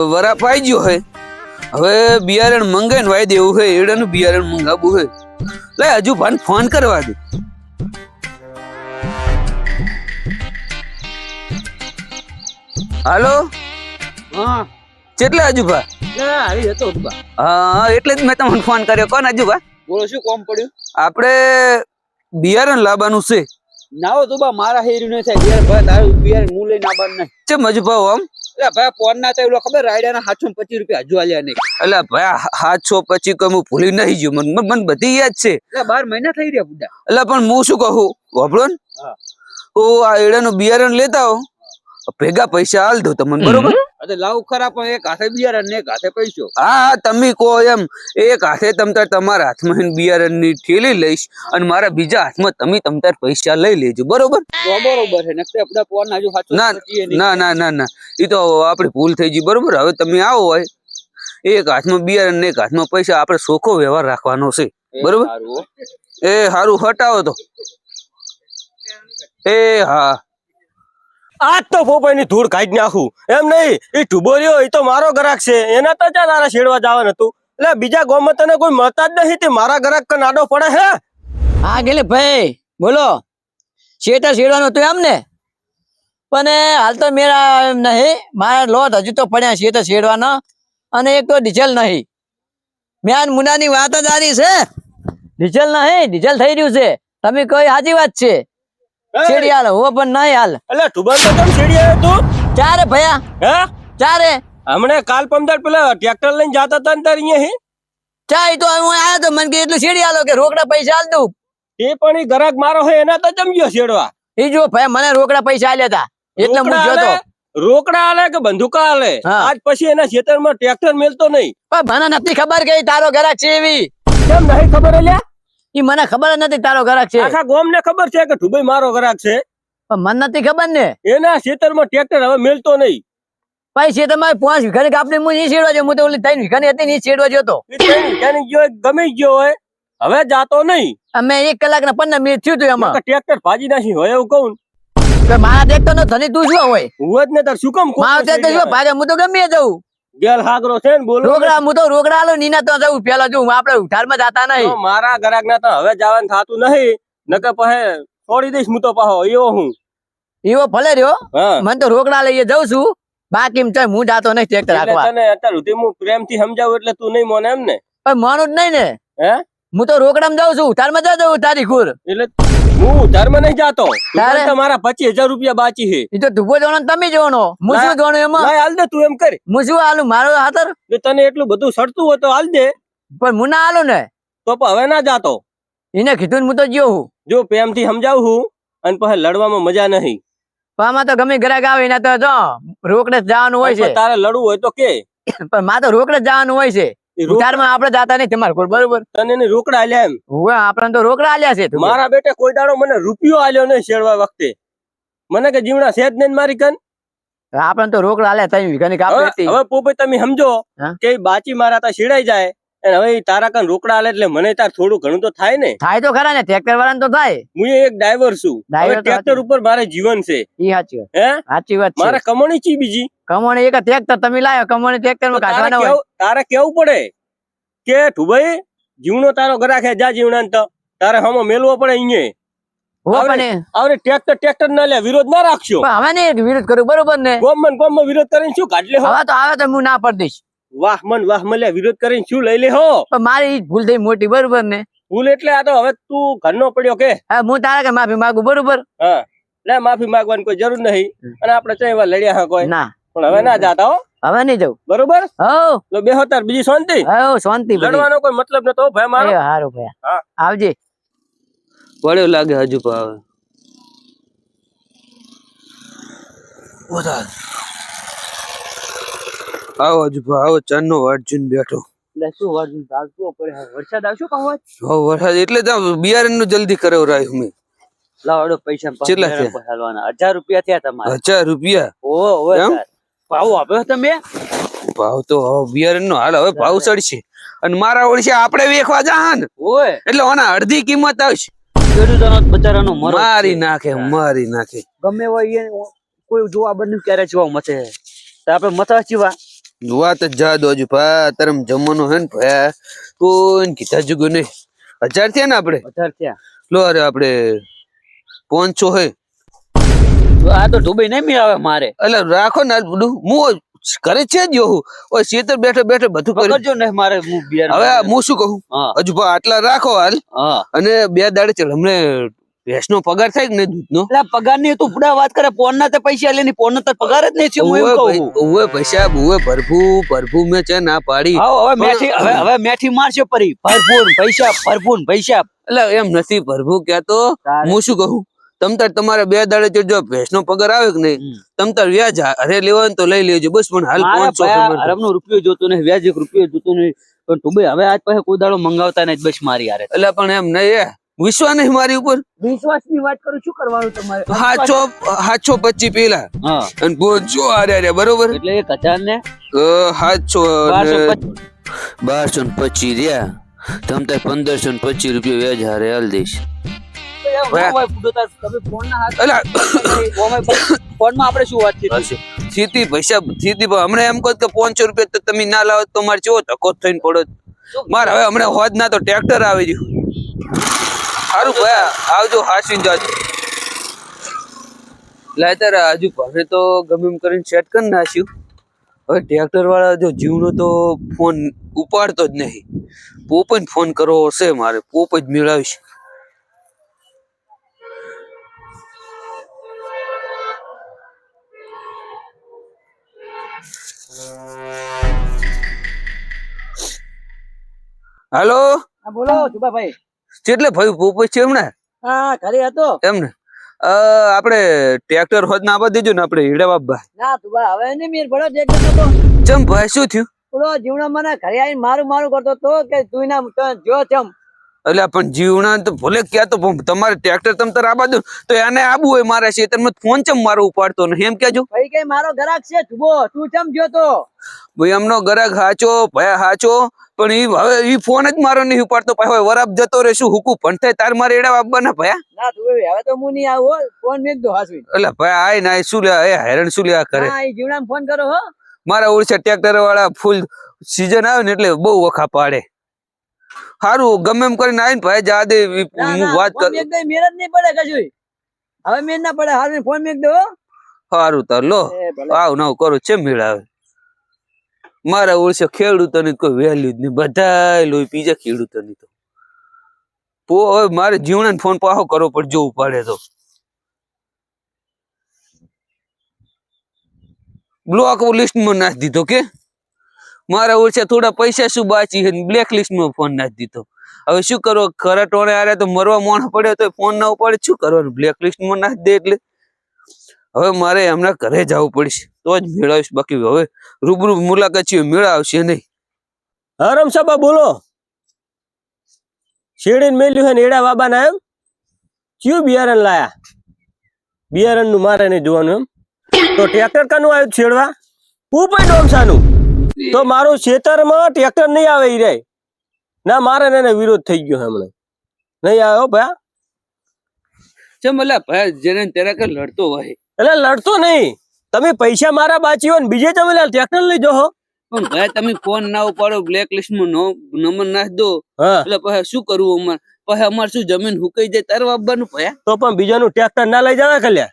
વરા પાઈ ગયો હે હવે બિયારણ મંગાઈને વાય દેવું હે એડાનું બિયારણ મંગાવવું હે લે હજુ ભાન ફોન કરવા દે હાલો હા કેટલા હજુભા આવી હતો હા એટલે જ મેં તમને ફોન કર્યો કોણ હજુભા બોલો શું કોમ પડ્યું આપણે બિયારણ લાવવાનું છે નાવો તો બા મારા હેર્યું નહીં થાય બિયાર ભાઈ તારું બિયાર હું લઈને આવવાનું નહીં ચમ હજુભા આમ એટલે ભાઈ ફોન ના થાય એલો ખબર રાયડાના 725 રૂપિયા હજુ આલ્યા નહીં એટલે ભાઈ 725 કોઈ હું ભૂલી નહીં ગયો મને બધી યાદ છે એટલે 12 મહિના થઈ રહ્યા બુડા એટલે પણ હું શું કહું વાપરો ને હા તો આ એડાનું બિયારણ લેતા હો ભેગા પૈસા હાલ દો તમને બરોબર અરે લાવ ખરા પણ એક હાથે બિયારણ ને એક હાથે પૈસો હા તમે કહો એમ એક હાથે તમતાર તમારા હાથમાં બિયારણ ની થેલી લઈશ અને મારા બીજા હાથમાં તમે તમતાર પૈસા લઈ લેજો બરોબર તો બરોબર છે નકર આપડા ફોન હજુ સાચું ના ના ના ના ના એ તો આપડી ભૂલ થઈ ગઈ બરોબર હવે તમે આવો હોય એક હાથમાં બિયારણ ને એક હાથમાં પૈસા આપણે સોખો વ્યવહાર રાખવાનો છે બરોબર એ હારું હટાવો તો એ હા આજ તો પોપાઈની ધૂળ કાઢી નાખું એમ નહીં એ ઢુબોર્યો એ તો મારો ગ્રાહક છે એના તો ચા તારા છેડવા જવાનું હતું એટલે બીજા ગામમાં તને કોઈ મતા જ નહીં તે મારા ગ્રાહક કન આડો પડે હે હા ગેલે ભાઈ બોલો છેડવાનું હતું એમ ને પણ હાલ તો મેરા નહીં મારા લોટ હજુ તો પડ્યા છે છેડવાના અને એક તો ડીઝલ નહીં મેં મુનાની વાત જ આરી છે ડીઝલ નહીં ડીઝલ થઈ રહ્યું છે તમે કોઈ સાચી વાત છે છેડી હાલ હો પણ નહીં હાલ એટલે ઢુબર તો કેમ છેડી આવ્યો તું ચારે ભયા હે ચારે હમણે કાલ પમદાર પેલા ટ્રેક્ટર લઈને જાતા હતા ને તાર અહીંયા હે ચા તો હું આવ્યો તો મને કે એટલું છેડી હાલો કે રોકડા પૈસા હાલ દઉં એ પણ ઈ ગ્રાહક મારો હે એના તો જમ્યો છેડવા એ જો ભાઈ મને રોકડા પૈસા આલ્યા હતા એટલે હું જોતો રોકડા આલે કે બંદૂકા આલે હા. આજ પછી એના ખેતરમાં ટ્રેક્ટર મેલતો નહીં પણ મને નથી ખબર કે ઈ તારો ગ્રાહક છે એવી કેમ નહીં ખબર અલ્યા ઈ મને ખબર જ નથી તારો ગ્રાહક છે આખા ગામ ને ખબર છે કે ઢુબઈ મારો ગ્રાહક છે પણ મને નથી ખબર ને એના ખેતરમાં ટ્રેક્ટર હવે મેલતો નહીં પૈસે તમારે 5 વીઘાની કાપણી હું નહીં છેડવા જો હું તો ઓલી 3 વીઘાની હતી નહીં છેડવા જતો ત્યાંની ગયો ગમી ગયો હોય હવે જાતો નહીં અમે 1 કલાક ને 15 મિનિટ થયું હતું એમાં ટ્રેક્ટર ભાજી નાખી હોય એવું કહું કે મારા ટ્રેક્ટર નો ધની તું શું હોય હું જ ને તાર શું કામ મારા ટ્રેક્ટર શું ભાગે હું તો ગમે જવું ગેલ હાગરો છે ને બોલો રોકડા હું તો રોકડા આલો નીના તો જવું પેલા જો આપણે ઉઠારમાં જાતા નહીં તો મારા ગ્રાહક ના તો હવે જવાનું થાતું નહીં નકર પછી છોડી દઈશ હું તો પાહો એવો હું એવો ભલે રહ્યો હા મને તો રોકડા લઈએ જઉં છું બાકી હું જાતો નહીં ટ્રેક્ટર એટલે રાખવા તને અત્યાર સુધી હું પ્રેમથી સમજાવું એટલે તું નહીં મોને એમ ને પણ માનું જ નહીં ને હે હું તો રોકડામાં જાઉં છું ઉઠારમાં જા જવું તારી ખુર એટલે હું ધર્મ નહીં જાતો તારે? તો મારા 25,000 રૂપિયા બાકી છે એ તો ધુબો જોવાનો તમે જોવાનો હું શું જોવાનું એમાં લાય હાલ દે તું એમ કર હું શું હાલું મારો હાથર જો તને એટલું બધું સડતું હોય તો હાલ દે પણ હું ના હાલું ને તો પણ હવે ના જાતો એને કીધું ને હું તો જ્યો હું જો પ્રેમથી સમજાવું હું અને પછી લડવામાં મજા નહીં પણ આમાં તો ગમે ગ્રાહક આવે એના તો જો રોકડે જ જવાનું હોય છે પણ તારે લડવું હોય તો કે પણ માં તો રોકડે જ જવાનું હોય છે ઉધારમાં આપણે જાતા નહીં તમારે કોઈ બરોબર તને એને રોકડા આલ્યા એમ હવે આપણે તો રોકડા આલ્યા છે તું. મારા બેટે કોઈ દાડો મને રૂપિયો આલ્યો નહીં શેરવા વખતે મને કે જીવણા સેજ નહીં મારી કન આપણે તો રોકડા આલ્યા 3 વીઘાની કાપી હતી હવે પોપે તમે સમજો હા? કે ઈ બાચી મારા તા શેડાઈ જાય અને હવે ઈ તારા કન રોકડા આલે એટલે મને તાર થોડું ઘણું તો થાય ને થાય તો ખરા ને ટ્રેક્ટર વાળાને તો થાય હું એક ડ્રાઈવર છું Driver હવે તો ટ્રેક્ટર ઉપર મારે જીવન છે ઈ સાચી વાત હે સાચી વાત છે મારે કમાણી ચી બીજી કમોણી એક ટ્રેક્ટર તમે લાયો કમોણી ટ્રેક્ટર માં કાઢવાના હોય તારે કેવું પડે કે ઠુભાઈ જીવનો તારો ગ્રાહક હે જા જીવણા તો તારે હમો મેલવો પડે અહીંયા હો પણ આવરે ટ્રેક્ટર ના લે વિરોધ ના રાખશો પણ હવે નહીં વિરોધ કરું બરોબર ને ગોમમાં વિરોધ કરીને શું કાઢ લે હો હવે તો આવે તો હું ના પડ દઈશ વાહ લે વિરોધ કરીને શું લઈ લે હો પણ મારી ઈ જ ભૂલ થઈ મોટી બરોબર ને ભૂલ એટલે આ તો હવે તું ઘરનો પડ્યો કે હા હું તારા કે માફી માંગુ બરોબર હા લે માફી માંગવાની કોઈ જરૂર નહીં અને આપણે તો એવા લડ્યા હા કોઈ ના પણ હવે ના જાતા હો હવે નહીં જવું બરોબર હો લો બેહો તાર બીજી શાંતિ હો શાંતિ બધી. લડવાનો કોઈ મતલબ નતો ભાઈ મારો એ હારું ભાઈ હા. આવજે પડ્યો લાગે હજુ પાવે આવો હજુ આવો ચાંદનો વાટ જોઈને બેઠો શું વાળું ચાલતું પડે વરસાદ આવશો કહો હો વરસાદ એટલે તો બિયારણ નું જલ્દી કરાવરાયું મેં લાવડો પૈસા કેટલા થયા? હાલવાના 1000 રૂપિયા થયા તમારે 1000 રૂપિયા ઓ એમ? ભાવ આપ્યો તમે ભાવ તો બિયારણ નો હાલ હવે ભાવ ચડશે અને મારા ઓળશે આપણે વેખવા જા ને ઓય એટલે ઓના અડધી કિંમત આવશે ખેડૂતોનો બચારાનો મરો મારી નાખે મારી નાખે ગમે હોય કોઈ જોવા બન્યું ક્યારે જોવા મચે તો આપણે મથા ચીવા વાત જ જા દો હજુ ભા તારે જમવાનું હે ને ભયા કોઈ કીધા જુગું નહીં 1000 થયા ને આપણે 1000 થયા લો અરે આપણે 500 હે તો આ તો ડૂબી નહીં મેળવે મારે એટલે રાખો ને બધું હું ઘરે છે જ હું ઓય શેતર બેઠે બેઠે બધું કરી પકડજો ને મારે હું બિયારણ હવે હું શું કહું હા હજુ ભા આટલા રાખો હાલ હા અને 2 દાડે ચાલ હમણે ભેંસનો પગાર થાય કે નહીં દૂધનો એટલે પગાર ની તું પુડા વાત કરે ફોન ના તે પૈસા લે ની ફોન તો પગાર જ નહીં છે હું એમ કહું ઓવે પૈસા ઓવે ભરભૂ મેં છે ના પાડી હવે મેઠી હવે મેઠી મારશે પરી ભરપૂર પૈસા એટલે એમ નથી ભરભૂ ક્યાં તો તારે. હું શું કહું તમતાર તમારે 2 દાડે જો ભેંસનો પગાર આવે કે નહીં તમતાર વ્યાજ અરે લેવા હોય ને તો લઈ લેજો બસ પણ હાલ 500 અરબ નો રૂપિયો જોતો નહીં વ્યાજ 1 રૂપિયો જોતો નહીં પણ તું ભાઈ હવે આજ પાસે કોઈ દાડો મંગાવતા નહીં બસ મારી યાર એટલે પણ એમ નહીં વિશ્વાસ નહીં મારી ઉપર વિશ્વાસ ની વાત કરું શું કરવાનું તમારે 725 પેલા હા અને જો અરે બરોબર એટલે 1000 ને 700 1225 રહ્યા તમ તાર 1525 રૂપિયા વ્યાજ હારે હાલ દઈશ ફોન માં આપણે શું વાત છે સીધી પૈસા હમણાં એમ કહો કે 500 રૂપિયા તો તમે ના લાવો તો મારે ચેવો ધક્કો થઈને પડો મારે હવે હમણાં હોદ ના તો ટ્રેક્ટર આવી ગયું સારું ભાઈ આવજો હાસીને જાજો લાય તારે હજુ ભણે તો ગમે એમ કરીને સેટ કરી નાખ્યું હવે ટ્રેક્ટર વાળા જો જીવનો તો ફોન ઉપાડતો જ નહીં પોપન ફોન કરવો હશે મારે પોપ જ મેળવીશ હાલો બોલો જુબાભાઈ કેટલે ભાઈ પોપ છે હમણાં હા ઘરે હતો એમને આપણે ટ્રેક્ટર હોદ ના આપવા દેજો ને આપણે હીડા બાબા ના તું હવે નહીં મેર પડો દેખ તો ચમ ભાઈ શું થયું થોડો જીવણો મને ઘરે આવીને મારું કરતો તો કે તું ના જો ચમ એટલે પણ જીવણા તો ભલે ક્યાં તો તમારે ટ્રેક્ટર તમ તાર આબા દો તો એને આબુ હોય મારા ખેતરમાં ફોન ચમ મારો ઉપાડતો નહીં એમ કેજો ભાઈ કઈ મારો ગ્રાહક છે તુબો તું ચમ જો તો ભાઈ એમનો ગ્રાહક હાચો ભયા હાચો પણ ઈ હવે ઈ ફોન જ મારો નહીં ઉપાડતો ભાઈ હવે વરાપ જતો રે શું હુકુ પણ થાય તાર મારે એડા આપવાના ભયા ના તું હવે તો હું નહીં આવું ફોન મેક દો હાસવી એટલે ભાઈ આય ના શું લે એ હેરણ શું લે કરે હા એ જીવણામાં ફોન કરો હો મારા ઓળશે ટ્રેક્ટર વાળા ફૂલ સીઝન આવે ને એટલે બહુ વખા પાડે સારું ગમે એમ કરીને આવીને ભાઈ જા દે હું વાત કરું મેક દે મેર જ નહીં પડે કશું હવે મેર ના પડે હાલ ફોન મેક દો સારું તાર લો આવ નવ કરો છે મેળાવે મારા ઓળશે ખેડૂતોની કોઈ વેલ્યુ જ નહીં બધા લોહી પીજા ખેડૂતોની તો હવે મારે જીવણા ફોન પાહો કરવો પડે જો ઉપાડે તો બ્લોક લિસ્ટમાં નાખી દીધો કે મારા ઓળશે થોડા પૈસા શું બાચી છે બ્લેક લિસ્ટમાં ફોન નાખી દીધો હવે શું કરવો ખરા ટોણે આરે તો મરવા મોણ પડ્યો તો ફોન ના ઉપાડે શું કરવાનું બ્લેક લિસ્ટમાં નાખી દે એટલે હવે મારે હમણાં ઘરે જવું પડશે તો જ મેળાવીશ બાકી હવે રૂબરૂ મુલાકાત છે મેળાવશે નહીં હરમ સાબા બોલો શેડીને મેલ્યું છે ને એડા બાબા ના એમ કયું બિયારણ લાયા બિયારણ નું મારે નહીં જોવાનું એમ તો ટ્રેક્ટર કાનું આવ્યું છેડવા ઉપર ડોમસાનું તો મારું ખેતરમાં ટ્રેક્ટર નહીં આવે ઈ રે ના મારે એને વિરોધ થઈ ગયો હમણાં નહીં આવ્યો ભયા ચમ અલા ભાઈ જેને તેરા કે લડતો હોય એટલે લડતો નહીં તમે પૈસા મારા બાચી હોય ને બીજે તમે ટ્રેક્ટર લઈ જાઓ પણ ભાઈ તમે ફોન ના ઉપાડો બ્લેક લિસ્ટમાં નંબર નાખી દો હા એટલે પછી શું કરવું અમારે પછી અમારે શું જમીન હુકાઈ જાય તારે વાપવાનું ભયા તો પણ બીજાનું ટ્રેક્ટર ના લઈ જવાય કલ્યા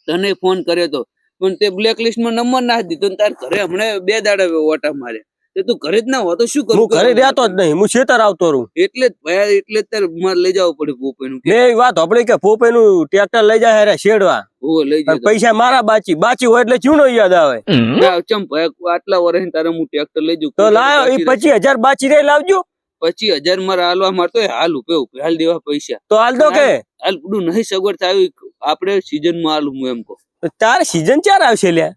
તને ફોન કર્યો તો પણ તે બ્લેક લિસ્ટમાં નંબર નાખી દીધો તાર ઘરે હમણાં 2 દાડા ઓટા મારે તે તું ઘરે જ ના હો તો શું કરું હું ઘરે રહેતો જ નહીં હું ખેતર આવતો રહું એટલે જ ભાઈ એટલે જ તારે મારે લઈ જવું પડે પોપેનું મેં એ વાત આપડી કે પોપેનું ટ્રેક્ટર લઈ જાય રે શેડવા ઓ લઈ અને જતો પૈસા મારા બાચી હોય એટલે ચૂનો યાદ આવે ના ચમ ભાઈ આટલા વર્ષ તારે હું ટ્રેક્ટર લઈ જઉં તો લાયો એ 25,000 બાચી રે લાવજો 25,000 મારે હાલવા મારતો હાલ ઉપે હાલ દેવા પૈસા તો હાલ દો કે હાલ પડું નહીં સગવડ થાય આપણે સીઝન માં હાલું હું એમ કહું તારે સીઝન ચાર આવશે લ્યા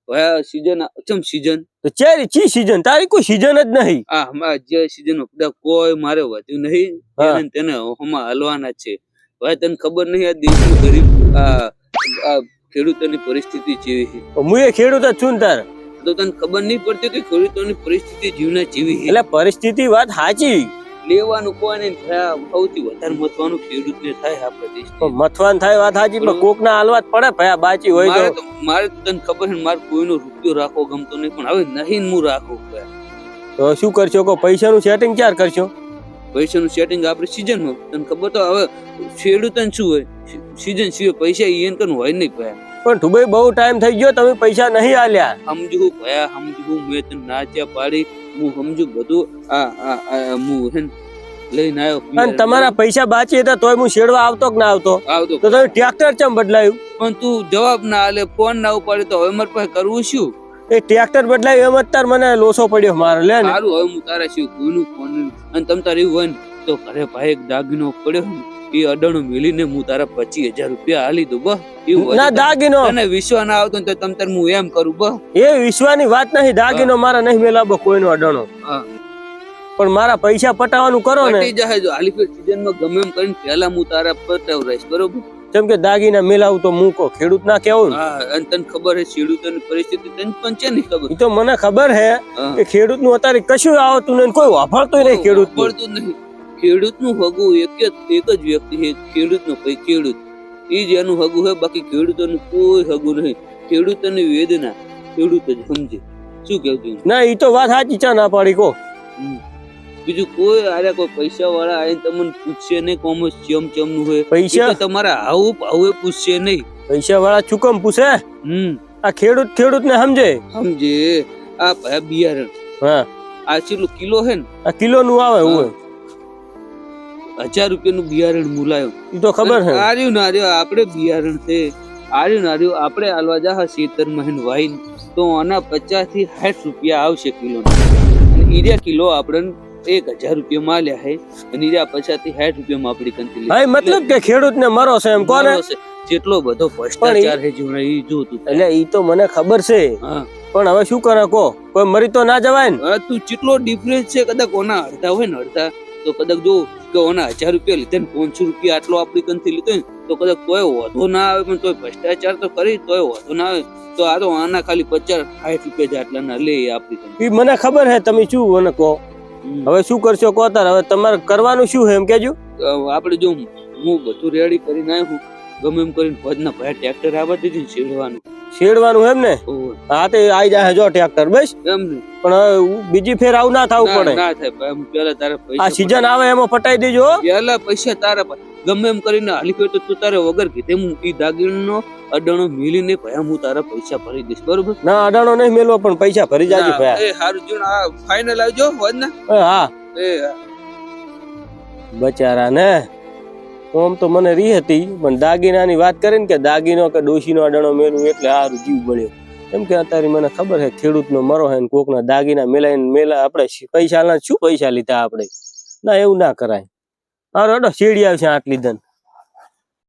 ભાઈ સીઝન ચમ સીઝન તો ચારી ચી સીઝન તારી કોઈ સીઝન જ નહીં આ હમણાં જે સીઝન કોઈ મારે વધ્યું નહીં હા. તેને હમણાં હલવાના જ છે ભાઈ તને ખબર નહીં આ દેશનું ગરીબ આ ખેડૂતોની પરિસ્થિતિ જેવી છે હું એ ખેડૂત જ છું ને તાર તો તને ખબર નહીં પડતી કે ખેડૂતોની પરિસ્થિતિ જીવના જેવી છે એટલે પરિસ્થિતિ વાત સાચી લેવાનું કોઈ નહીં થાય. સૌથી વધારે મહત્વનું ખેડૂતને થાય આપણા તો દેશમાં. મથવાન થાય વાત સાચી, પણ કોક ના હાલવા જ પડે ભયા બાચી હોય મારે તો તને ખબર છે મારે કોઈનો રૂપિયો રાખવો ગમતો નહીં, પણ હવે નહીં હું રાખું. તો શું કરશો કો પૈસાનું સેટિંગ ક્યારે કરશો? પૈસાનું સેટિંગ આપણે સીઝનમાં તને ખબર તો હવે ખેડૂતને શું હોય સીઝન સિવાય પૈસા એને કન હોય નહીં ભયા. પણ ઠુભાઈ બહુ ટાઈમ થઈ ગયો, તમે પૈસા નહીં આલ્યા. સમજુ ભયા સમજુ, મેં તને નાચ્યા પાડી, હું સમજુ બધું. હું હે ને લઈને આવ્યો. અને તમારા પૈસા બાચી હતા તોય હું શેડવા આવતો કે ના આવતો? આવતો. તો તમે ટ્રેક્ટર ચમ બદલાયું? પણ તું જવાબ ના આલે, ફોન ના ઉપાડે તો હવે મારે પાસે કરવું શું? એ ટ્રેક્ટર બદલાયું એમ જ તાર મને લોસો પડ્યો મારે લે ને. સારું, હવે હું તારા સિવાય કોઈનું ફોન નહીં. અને તમ તારે એવું હોય ને તો ઘરે ભાઈ એક દાગીનો પડ્યો ને એ અડાણો મેલીને હું તારા 25,000 રૂપિયા હાલી દઉં. બસ એવું ના દાગીનો તને વિશ્વાસ ના આવતો ને તો તમ તાર હું એમ કરું. બસ એ વિશ્વાની વાત નહીં, દાગીનો મારા નહીં મેલાબો કોઈનો અડાણો. હા. પણ મારા પૈસા પટાવાનું કરો ને, પટી જાય. જો હાલી ફેર સીઝનમાં ગમે એમ કરીને પહેલા હું તારા પટાવ રહીશ, બરોબર? જેમ કે દાગીના મેલાવું તો મૂકો, ખેડૂત ના કેવું ને. હા, અને તને ખબર છે ખેડૂતોની પરિસ્થિતિ તને પણ છે નહીં ખબર? એ તો મને ખબર હે હા. કે ખેડૂત નું અત્યારે કશું આવતું નહીં, કોઈ વાપરતું નહીં ખેડૂત નું. પડતું નહીં. ખેડૂતનું હગું એક જ વ્યક્તિ છે, ખેડૂતનો ભાઈ ખેડૂત. એ જ એનું હગું છે, બાકી ખેડૂતોનું કોઈ હગું નહીં. ખેડૂતોની વેદના ખેડૂત જ સમજે. શું કેવું? ના એ તો વાત સાચી ચા ના પાડી કો. બીજું કોઈ આરે કોઈ પૈસા વાળા આવીને તમને પૂછશે નહીં કોમર્સ ચમ નું હોય. પૈસા તમારા આવું ભાવે પૂછશે નહીં. પૈસા વાળા ચુકમ પૂછે. આ ખેડૂત ને સમજે. સમજે. આ ભાઈ બિયારણ હા, આ કેટલું કિલો હે ને? આ કિલો નું આવે એવું. 1000 રૂપિયાનું બિયારણ મુલાયો. એ તો ખબર હે. આર્યું ના આર્યું આપણે બિયારણ છે. આર્યું ના આર્યું આપણે હાલવા જા ખેતરમાં હેન વાઈન તો આના 50 થી 60 રૂપિયા આવશે કિલો. અને ઈરિયા કિલો આપણે 1000 રૂપિયા માં લ્યા હે, અને ઈરિયા 50 થી 60 રૂપિયામાં આપડી કંથી. હા, મતલબ કે ખેડૂત ને મરો છે એમ કોને? જેટલો બધો ભ્રષ્ટાચાર હે જીવન ઈ જોતું. એટલે ઈ તો મને ખબર છે, હા, પણ હવે શું કરે કો? કોઈ મરી તો ના જવાય ને. હા, તું કેટલો ડિફરન્સ છે. કદાચ ઓના અડધા હોય ને અડધા તો કદાચ જો કે ઓના 1000 રૂપિયા લીધે ને 500 રૂપિયા આટલો આપડી કંથી લીધો ને તો કદાચ તોય વધો ના આવે, પણ તોય ભ્રષ્ટાચાર તો કરી તોય વધો ના આવે. તો આ તો આના ખાલી 50-60 રૂપિયા જેટલા ના લે આપડી કંથી. ઈ મને ખબર હે, તમે શું મને કહો. હવે શું કરશો કહો તાર? હવે તમારે કરવાનું શું હે એમ કેજો. આપડે જો હું બધું રેડી કરીને આવ્યો, ગમે એમ કરીને ભજના ભાઈ ટ્રેક્ટર આવવા દીધું છેડવાનું. શેડવાનું એમ ને? હા, તે આઈ જાય જો ટ્રેક્ટર. બસ એમ ને? પણ હવે બીજી ફેર આવું ના થવું પડે. ના થાય ભાઈ, હું પેલા તારા આ પૈસા સીઝન આવે એમાં પટાઈ દેજો. પેલા પૈસા તારા ગમે એમ કરીને હાલી ફેર તો તું તારે વગર કીધે હું ઈ દાગીનો અડાણો મિલીને ભાઈ હું તારા પૈસા ભરી દઈશ, બરોબર? ના, અડાણો નહીં મેલવો, પણ પૈસા ભરી જાજો ભાઈ. એ હારું જો આ ફાઇનલ આવજો વધના. હા, એ બચારા ને ઓમ તો મને રી હતી, પણ દાગીનાની વાત કરીને કે દાગીનો કે ડોશીનો અડાણો મેલું એટલે સારું જીવ બળ્યો. કેમ કે અત્યારે મને ખબર છે ખેડૂતનો મરો હે ને કોકના દાગીના મેલા આપણે પૈસા શું પૈસા લીધા આપણે. ના, એવું ના કરાય. હા, રડો શેડી આવશે આટલી ધન.